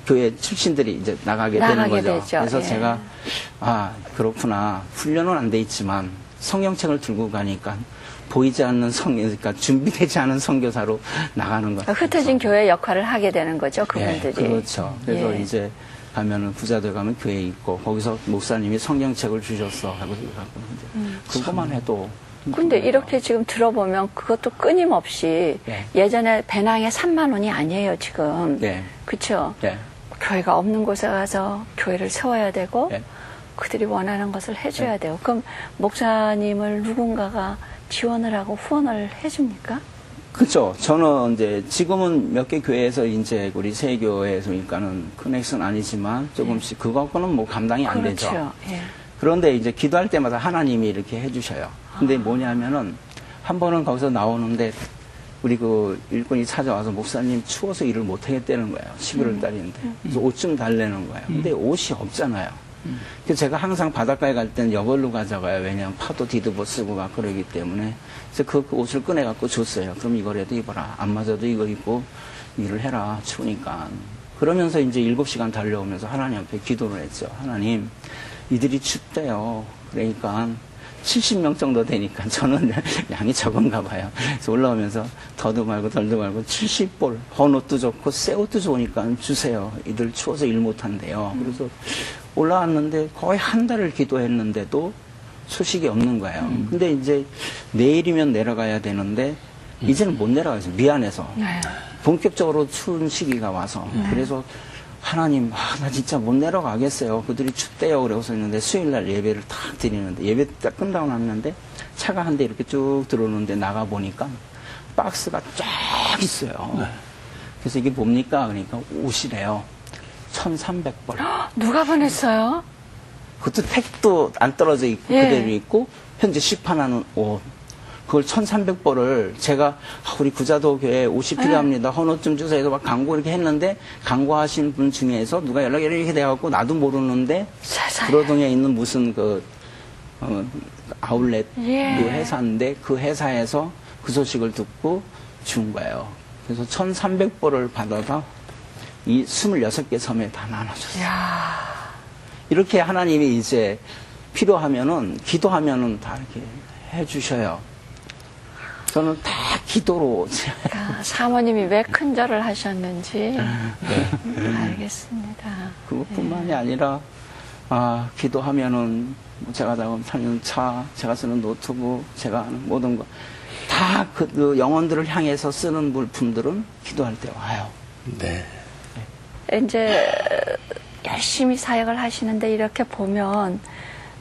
교회 출신들이 이제 나가게 되는 거죠. 되죠. 그래서 예. 제가 그렇구나. 훈련은 안 돼 있지만 성경책을 들고 가니까 보이지 않는 그러니까 준비되지 않은 선교사로 나가는 거죠. 흩어진 교회 역할을 하게 되는 거죠, 그분들이. 예, 그렇죠. 그래서 예. 이제 가면은 구자도에 가면 교회 있고 거기서 목사님이 성경책을 주셨어 하고 이제 그것만 해도 근데 이렇게 지금 들어보면 그것도 끊임없이 네. 예전에 배낭에 3만 원이 아니에요, 지금. 네. 그쵸? 네. 교회가 없는 곳에 가서 교회를 세워야 되고 네. 그들이 원하는 것을 해줘야 돼요. 그럼 목사님을 누군가가 지원을 하고 후원을 해줍니까? 그렇죠. 저는 이제 지금은 몇 개 교회에서 이제 우리 세교회에서니까는 큰 액수는 아니지만 조금씩 그거는 뭐 감당이 안 되죠. 그렇죠. 예. 그런데 이제 기도할 때마다 하나님이 이렇게 해주셔요. 근데 뭐냐면은 한 번은 거기서 나오는데 우리 그 일꾼이 찾아와서 목사님 추워서 일을 못 하겠다는 거예요. 11월 달인데. 그래서 옷 좀 달래는 거예요. 근데 옷이 없잖아요. 그래서 제가 항상 바닷가에 갈 때는 이걸로 가져가요. 왜냐하면 파도 뒤집어 쓰고 막 그러기 때문에. 그래서 그 옷을 꺼내갖고 줬어요. 그럼 이거라도 입어라. 안 맞아도 이거 입고 일을 해라. 추우니까. 그러면서 이제 7시간 달려오면서 하나님 앞에 기도를 했죠. 하나님, 이들이 춥대요. 그러니까 70명 정도 되니까 저는 양이 적은가 봐요. 그래서 올라오면서 더도 말고 덜도 말고 70볼, 헌 옷도 좋고 새 옷도 좋으니까 주세요. 이들 추워서 일 못한대요. 그래서 올라왔는데 거의 한 달을 기도했는데도 소식이 없는 거예요. 근데 이제 내일이면 내려가야 되는데 이제는 못 내려가죠. 미안해서. 네. 본격적으로 추운 시기가 와서. 그래서 하나님, 나 진짜 못 내려가겠어요. 그들이 춥대요. 그러고서 있는데 수요일날 예배를 탁 드리는데 예배 딱 끝나고 났는데 차가 한 대 이렇게 쭉 들어오는데 나가보니까 박스가 쫙 있어요. 그래서 이게 뭡니까? 그러니까 옷이래요. 1,300벌. 누가 보냈어요? 그것도 택도 안 떨어져 있고 예. 그대로 있고 현재 시판하는 옷. 그걸 1,300벌을 제가 우리 구자도 교회 옷이 필요합니다. 헌옷 좀 주세요. 해서 막 광고 이렇게 했는데 광고하신 분 중에서 누가 연락이 이렇게 돼갖고 나도 모르는데 세상에. 구로동에 있는 무슨 아울렛 예. 그 회사인데 그 회사에서 그 소식을 듣고 준 거예요. 그래서 1,300벌을 받아서 이 26개 섬에 다 나눠줬어요. 이렇게 하나님이 이제 필요하면은 기도하면은 다 이렇게 해주셔요. 저는 다 기도로 그러니까 사모님이 왜 큰절을 하셨는지 알겠습니다. 그것뿐만이 아니라 기도하면은 제가 사는 차, 제가 쓰는 노트북, 제가 하는 모든 거 다 그 영혼들을 향해서 쓰는 물품들은 기도할 때 와요. 네. 이제 열심히 사역을 하시는데 이렇게 보면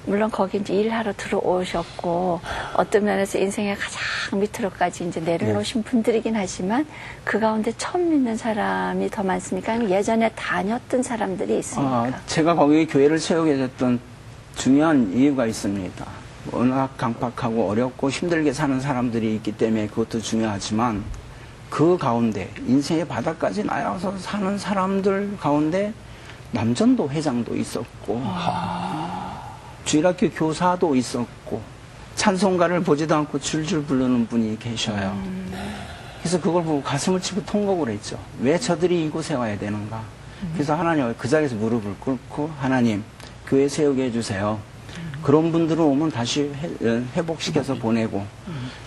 물론 거기 이제 일하러 들어오셨고 어떤 면에서 인생의 가장 밑으로까지 이제 내려놓으신 분들이긴 하지만 그 가운데 처음 믿는 사람이 더 많습니까? 아니면 예전에 다녔던 사람들이 있습니까? 제가 거기 교회를 세우게 됐던 중요한 이유가 있습니다. 워낙 강팍하고 어렵고 힘들게 사는 사람들이 있기 때문에 그것도 중요하지만 그 가운데 인생의 바닥까지 나와서 사는 사람들 가운데 남전도 회장도 있었고 주일학교 교사도 있었고 찬송가를 보지도 않고 줄줄 부르는 분이 계셔요. 그래서 그걸 보고 가슴을 치고 통곡을 했죠. 왜 저들이 이곳에 와야 되는가. 그래서 하나님 그 자리에서 무릎을 꿇고 하나님 교회 세우게 해주세요. 그런 분들은 오면 다시 회복시켜서 보내고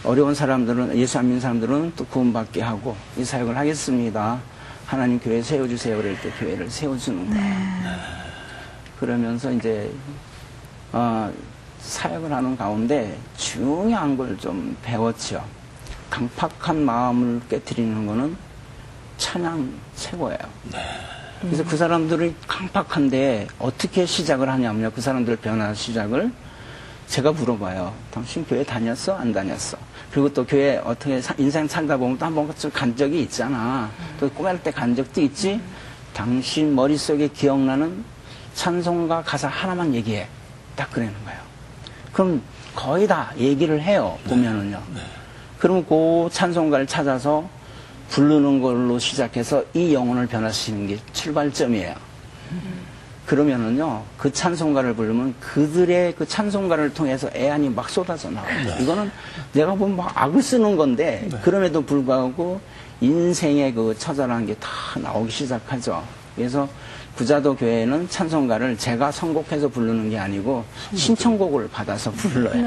어려운 사람들은 예수 안 믿는 사람들은 또 구원받게 하고 이 사역을 하겠습니다. 하나님 교회 세워주세요. 그럴 때 교회를 세워주는 거예요. 그러면서 이제 사역을 하는 가운데 중요한 걸 좀 배웠죠. 강팍한 마음을 깨트리는 거는 찬양 최고예요. 그래서 그 사람들이 강팍한데 어떻게 시작을 하냐면요. 그 사람들 변화 시작을 제가 물어봐요. 당신 교회 다녔어? 안 다녔어? 그리고 또 교회 어떻게 인생 살다 보면 또 한 번쯤 간 적이 있잖아. 또 꼬맬 때 간 적도 있지? 당신 머릿속에 기억나는 찬송가 가사 하나만 얘기해. 딱 그러는 거예요. 그럼 거의 다 얘기를 해요. 보면은요. 그럼 그 찬송가를 찾아서 부르는 걸로 시작해서 이 영혼을 변화시키는 게 출발점이에요. 그러면은요, 그 찬송가를 부르면 그들의 그 찬송가를 통해서 애안이 막 쏟아져 나와요. 이거는 내가 보면 막 악을 쓰는 건데, 그럼에도 불구하고 인생의 그 처절한 게 다 나오기 시작하죠. 그래서 구자도 교회는 찬송가를 제가 선곡해서 부르는 게 아니고 신청곡을 받아서 불러요.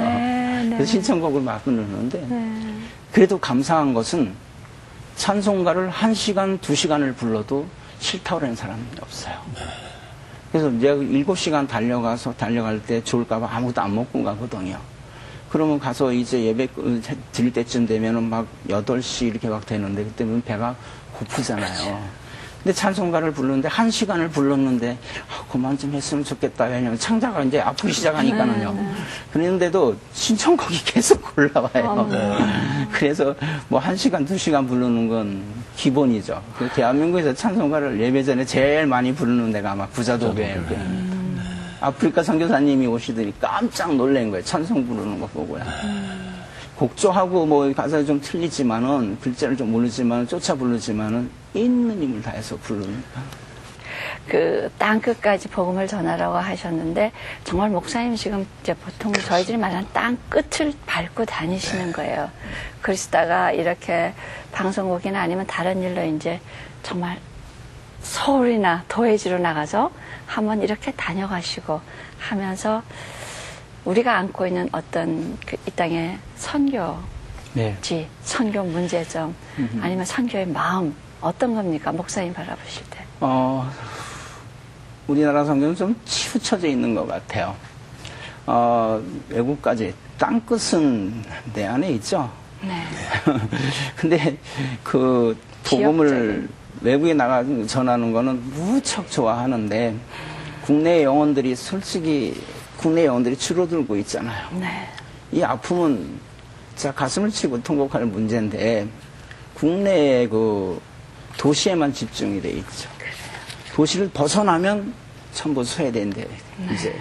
그래서 신청곡을 막 부르는데, 그래도 감사한 것은 찬송가를 1시간, 2시간을 불러도 싫다고 하는 사람이 없어요. 그래서 내가 7시간 달려갈 때 좋을까봐 아무것도 안 먹고 가거든요. 그러면 가서 이제 예배 드릴 때쯤 되면은 막 8시 이렇게 막 되는데 그때는 배가 고프잖아요. 근데 찬송가를 부르는데 1시간을 불렀는데 그만 좀 했으면 좋겠다. 왜냐면 창자가 이제 아프기 시작하니까는요. 그런데도 신청곡이 계속 올라와요. 그래서 뭐 1시간, 2시간 부르는 건 기본이죠. 대한민국에서 찬송가를 예배 전에 제일 많이 부르는 데가 아마 구자도 교회예요. 아프리카 선교사님이 오시더니 깜짝 놀란 거예요. 찬송 부르는 거 보고요. 곡조하고 뭐 가사 좀 틀리지만은 글자를 좀 모르지만 쫓아 부르지만은 있는 힘을 다해서 부르니까. 그 땅 끝까지 복음을 전하라고 하셨는데 정말 목사님 지금 이제 보통 저희들이 말하는 땅 끝을 밟고 다니시는 거예요. 그러시다가 이렇게 방송국이나 아니면 다른 일로 이제 정말 서울이나 도회지로 나가서 한번 이렇게 다녀가시고 하면서 우리가 안고 있는 어떤 이 땅의 선교지, 선교 문제점, 아니면 선교의 마음, 어떤 겁니까? 목사님 바라보실 때. 우리나라 성경은 좀 치우쳐져 있는 것 같아요. 외국까지, 땅끝은 내 안에 있죠? 네. 근데 그 복음을 외국에 나가 전하는 거는 무척 좋아하는데, 국내 영혼들이 솔직히 국내 영혼들이 줄어들고 있잖아요. 네. 이 아픔은 진짜 가슴을 치고 통곡할 문제인데 국내의 그 도시에만 집중이 돼 있죠. 도시를 벗어나면 전부 소외된데 이제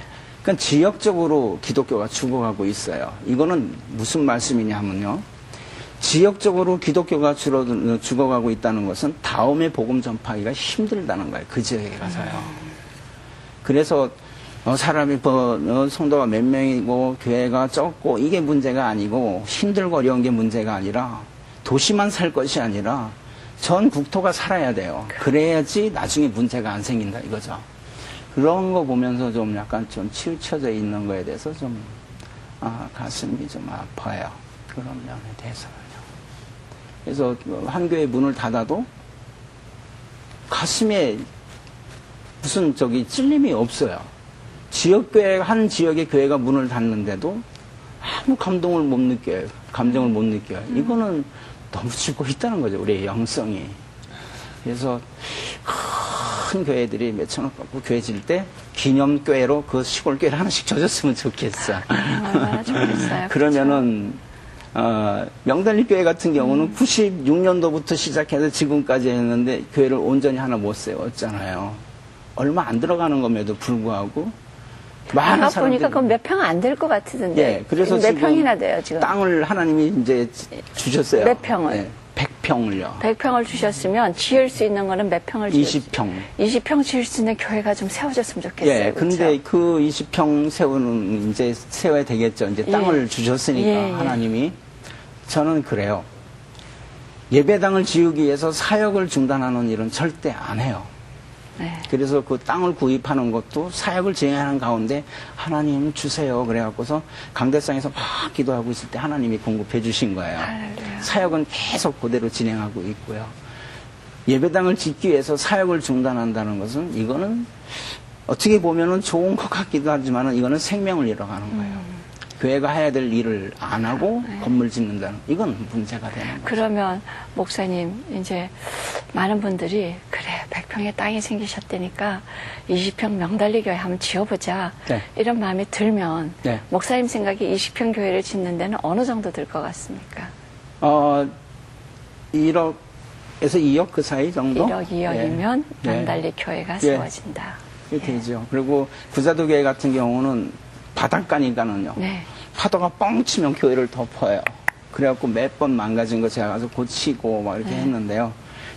그러니까 지역적으로 기독교가 죽어가고 있어요. 이거는 무슨 말씀이냐 하면요. 지역적으로 기독교가 죽어가고 있다는 것은 다음에 복음 전파하기가 힘들다는 거예요. 그 지역에 가서요. 그래서 사람이 성도가 몇 명이고 교회가 적고 이게 문제가 아니고 힘들고 어려운 게 문제가 아니라 도시만 살 것이 아니라 전 국토가 살아야 돼요. 그래야지 나중에 문제가 안 생긴다 이거죠. 그런 거 보면서 좀 약간 좀 치우쳐져 있는 거에 대해서 좀 가슴이 좀 아파요. 그런 면에 대해서는요. 그래서 한 교회 문을 닫아도 가슴에 무슨 찔림이 없어요. 지역교회, 한 지역의 교회가 문을 닫는데도 아무 감동을 못 느껴요. 감정을 못 느껴요. 이거는 너무 죽고 있다는 거죠. 우리의 영성이. 그래서 큰 교회들이 몇천억 갖고 교회 질 때 기념교회로 그 시골 교회를 하나씩 줘줬으면 좋겠어. 얼마나 좋겠어요. 그러면은 명달리 교회 같은 경우는 96년도부터 시작해서 지금까지 했는데 교회를 온전히 하나 못 세웠잖아요. 얼마 안 들어가는 것에도 불구하고 많은 아까 사람들이 보니까 그건 몇 평 안 될 것 같은데. 예, 그래서 몇 지금 평이나 돼요, 지금? 땅을 하나님이 이제 주셨어요. 몇 평을? 예, 100평을요. 100평을 주셨으면 지을 수 있는 거는 몇 평을 20평. 20평 지을 수 있는 교회가 좀 세워졌으면 좋겠어요. 예, 그렇죠? 근데 그 20평 세우는 이제 세워야 되겠죠. 이제 땅을 주셨으니까 예, 예. 하나님이. 저는 그래요. 예배당을 지우기 위해서 사역을 중단하는 일은 절대 안 해요. 네. 그래서 그 땅을 구입하는 것도 사역을 진행하는 가운데 하나님 주세요. 그래갖고서 강대상에서 막 기도하고 있을 때 하나님이 공급해 주신 거예요. 할렐루야. 사역은 계속 그대로 진행하고 있고요. 예배당을 짓기 위해서 사역을 중단한다는 것은 이거는 어떻게 보면은 좋은 것 같기도 하지만은 이거는 생명을 잃어가는 거예요. 교회가 해야 될 일을 안 하고 건물 짓는다는 이건 문제가 되는 거죠. 그러면 목사님 이제 많은 분들이 그래 100평의 땅이 생기셨다니까 20평 명달리 교회 한번 지어보자 네. 이런 마음이 들면 네. 목사님 생각에 20평 교회를 짓는 데는 어느 정도 들 것 같습니까? 1억에서 2억 그 사이 정도? 1억 2억이면 네. 명달리 교회가 예. 세워진다. 그렇게 되죠. 그리고 구자도 교회 같은 경우는 바닷가니까는요. 네. 파도가 뻥 치면 교회를 덮어요. 그래갖고 몇 번 망가진 거 제가 가서 고치고 막 이렇게 했는데요.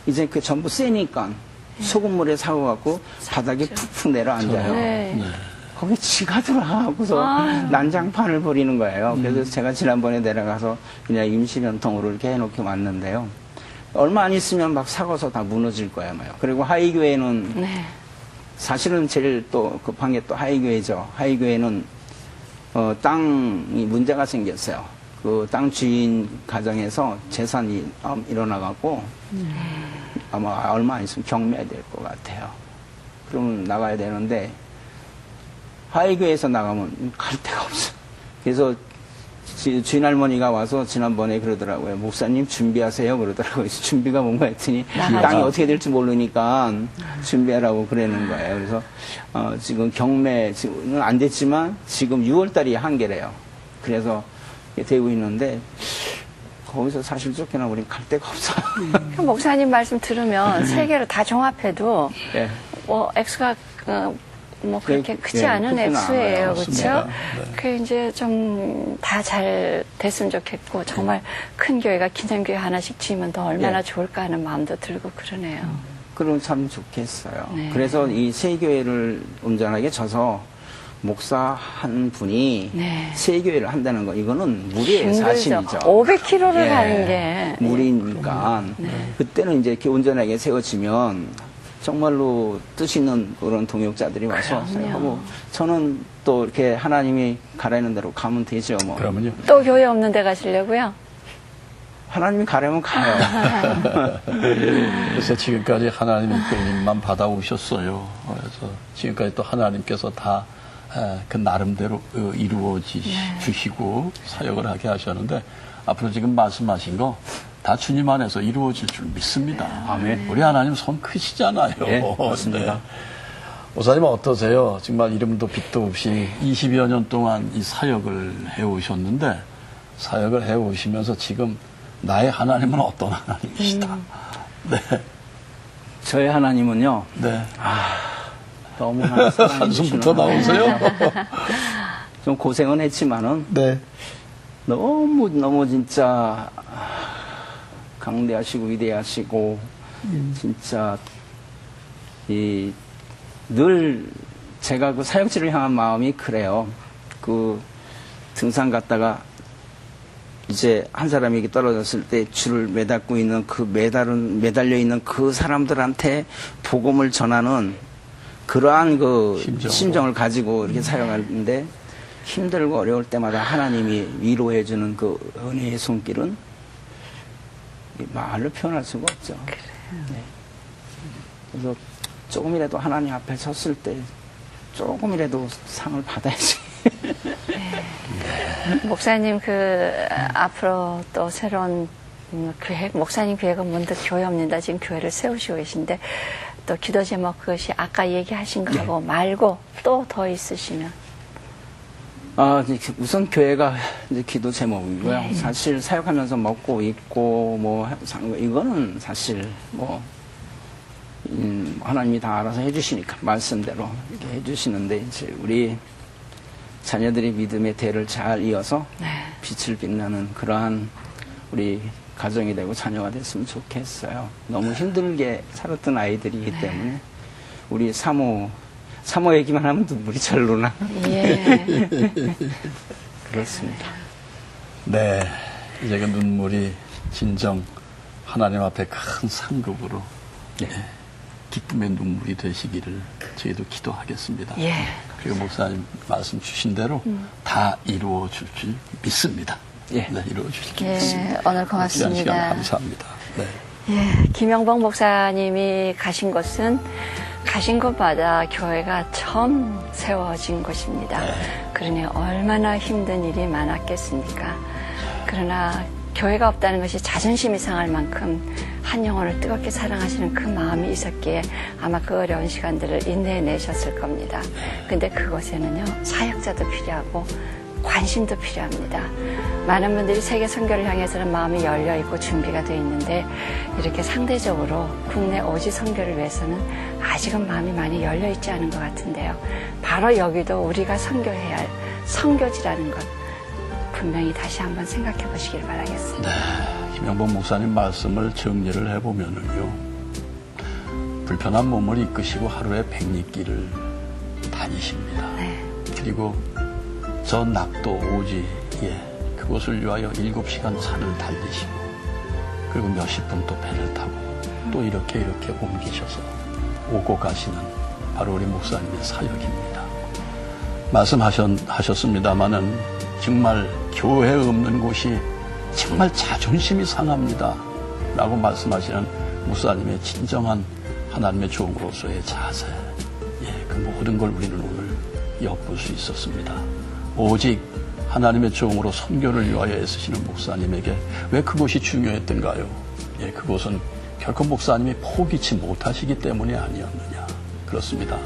이제 그 전부 세니까 소금물에 사고갖고 바닥에 푹푹 내려앉아요. 네. 거기 쥐가 들어가고서 난장판을 벌이는 거예요. 그래서 제가 지난번에 내려가서 그냥 임시면통으로 이렇게 해놓고 왔는데요. 얼마 안 있으면 막 사고서 다 무너질 거예요. 그리고 하이교회는 네. 사실은 제일 또 급한 게 또 하이교회죠. 하이교회는 땅이 문제가 생겼어요. 그 땅 주인 가정에서 재산이 일어나갖고 아마 얼마 안 있으면 경매될 것 같아요. 그러면 나가야 되는데 하이교회에서 나가면 갈 데가 없어. 그래서 주인 할머니가 와서 지난번에 그러더라고요. 목사님 준비하세요 그러더라고요. 준비가 뭔가 했더니 땅이 어떻게 될지 모르니까 준비하라고 그러는 거예요. 그래서 지금 경매는 안 됐지만 지금 6월달이 한계래요. 그래서 되고 있는데 거기서 사실 쫓겨나 우린 갈 데가 없어요. 그 목사님 말씀 들으면 세 개를 다 종합해도 네. 뭐 액수가 뭐 그렇게 크지 예, 않은 크지는 액수예요, 않아요. 그렇죠? 네. 그 이제 좀 다 잘 됐으면 좋겠고 정말 큰 교회가 기념교회 하나씩 지으면 더 얼마나 예. 좋을까 하는 마음도 들고 그러네요. 그럼 참 좋겠어요. 네. 그래서 이 세 교회를 온전하게 져서 목사 한 분이 네. 세 교회를 한다는 거 이거는 무리의 힘들죠. 사실이죠. 500km를 예, 가는 게 무리니까 그때는 이제 이렇게 온전하게 세워지면 정말로 뜻 있는 그런 동역자들이 와서 하고 저는 또 이렇게 하나님이 가라는 대로 가면 되죠. 뭐. 그러면요. 또 교회 없는 데 가시려고요? 하나님이 가려면 가요. 그래서 지금까지 하나님의 끌림만 받아오셨어요. 그래서 지금까지 또 하나님께서 다 그 나름대로 이루어주시고 사역을 하게 하셨는데 앞으로 지금 말씀하신 거 다 주님 안에서 이루어질 줄 믿습니다. 아멘. 우리 하나님 손 크시잖아요. 네, 맞습니다. 목사님 어떠세요? 정말 이름도 빛도 없이 20여 년 동안 이 사역을 해오셨는데 사역을 해오시면서 지금 나의 하나님은 어떤 하나님이시다. 네. 저의 하나님은요. 네. 너무나 사랑해 주시는 한숨부터 나오세요? 좀 고생은 했지만은 네. 너무 진짜 강대하시고 위대하시고 진짜 늘 제가 그 사역지를 향한 마음이 그래요. 그 등산 갔다가 이제 한 사람에게 떨어졌을 때 줄을 매달고 있는 그 매달려 있는 그 사람들한테 복음을 전하는 그러한 그 심정을 가지고 이렇게 사역하는데 힘들고 어려울 때마다 하나님이 위로해주는 그 은혜의 손길은 말로 표현할 수가 없죠. 네. 그래서 조금이라도 하나님 앞에 섰을 때 조금이라도 상을 받아야지. 목사님 앞으로 또 새로운 계획, 목사님 계획은 문득 교회 없는다 지금 교회를 세우시고 계신데 또 기도 제목 그것이 아까 얘기하신 거하고 말고 또 더 있으시면. 우선 교회가 이제 기도 제목이고요. 사실 사역하면서 먹고 있고 이거는 사실 하나님이 다 알아서 해주시니까 말씀대로 이렇게 해주시는데 이제 우리 자녀들이 믿음의 대를 잘 이어서 빛을 빛나는 그러한 우리 가정이 되고 자녀가 됐으면 좋겠어요. 너무 힘들게 살았던 아이들이기 때문에 우리 사모 얘기만 하면 눈물이 절로 나. 예. 그렇습니다. 네. 이제 그 눈물이 진정 하나님 앞에 큰 상급으로 기쁨의 눈물이 되시기를 저희도 기도하겠습니다. 예. 그리고 목사님 말씀 주신 대로 다 이루어 줄 줄 믿습니다. 예. 네, 이루어 주실 줄 예, 믿습니다. 오늘 고맙습니다. 귀한 시간 감사합니다. 네. 예, 김영복 목사님이 가신 곳마다 교회가 처음 세워진 곳입니다. 그러니 얼마나 힘든 일이 많았겠습니까? 그러나 교회가 없다는 것이 자존심이 상할 만큼 한 영혼을 뜨겁게 사랑하시는 그 마음이 있었기에 아마 그 어려운 시간들을 인내해내셨을 겁니다. 근데 그곳에는요, 사역자도 필요하고 관심도 필요합니다. 많은 분들이 세계 선교를 향해서는 마음이 열려 있고 준비가 되어 있는데 이렇게 상대적으로 국내 오지 선교를 위해서는 아직은 마음이 많이 열려 있지 않은 것 같은데요. 바로 여기도 우리가 선교해야 할 선교지라는 것 분명히 다시 한번 생각해 보시길 바라겠습니다. 네, 김영복 목사님 말씀을 정리를 해보면은요, 불편한 몸을 이끄시고 하루에 100리길을 다니십니다. 네. 그리고 저 낙도 오지에 그곳을 위하여 7시간 산을 달리시고 그리고 몇십 분 또 배를 타고 또 이렇게 옮기셔서 오고 가시는 바로 우리 목사님의 사역입니다. 말씀하셨습니다마는 정말 교회 없는 곳이 정말 자존심이 상합니다. 라고 말씀하시는 목사님의 진정한 하나님의 종으로서의 자세, 그 모든 걸 우리는 오늘 엿볼 수 있었습니다. 오직 하나님의 종으로 선교를 위하여 애쓰시는 목사님에게 왜 그것이 중요했던가요? 그것은 결코 목사님이 포기치 못하시기 때문이 아니었느냐. 그렇습니다.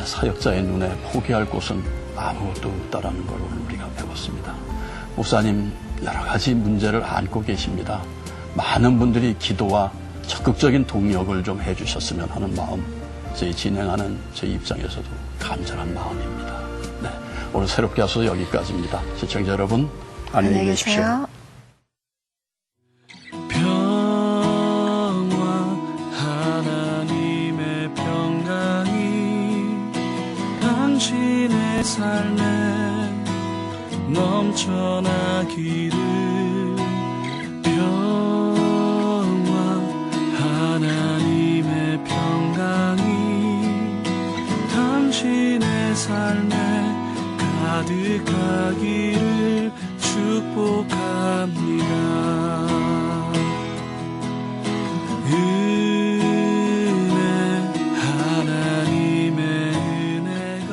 사역자의 눈에 포기할 곳은 아무것도 없다라는 걸 오늘 우리가 배웠습니다. 목사님 여러 가지 문제를 안고 계십니다. 많은 분들이 기도와 적극적인 동력을 좀 해주셨으면 하는 마음, 저희 진행하는 저희 입장에서도 간절한 마음입니다. 네, 오늘 새롭게 와서 여기까지입니다. 시청자 여러분, 안녕히 계십시오. 평화 하나님의 평강이 당신의 삶에 넘쳐나기를. 평화 하나님의 평강이 당신의 삶에 가득하기를 축복합니다. 은혜 하나님의 은혜가.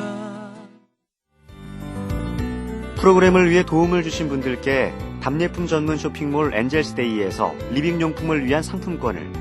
프로그램을 위해 도움을 주신 분들께 답례품 전문 쇼핑몰 엔젤스데이에서 리빙용품을 위한 상품권을,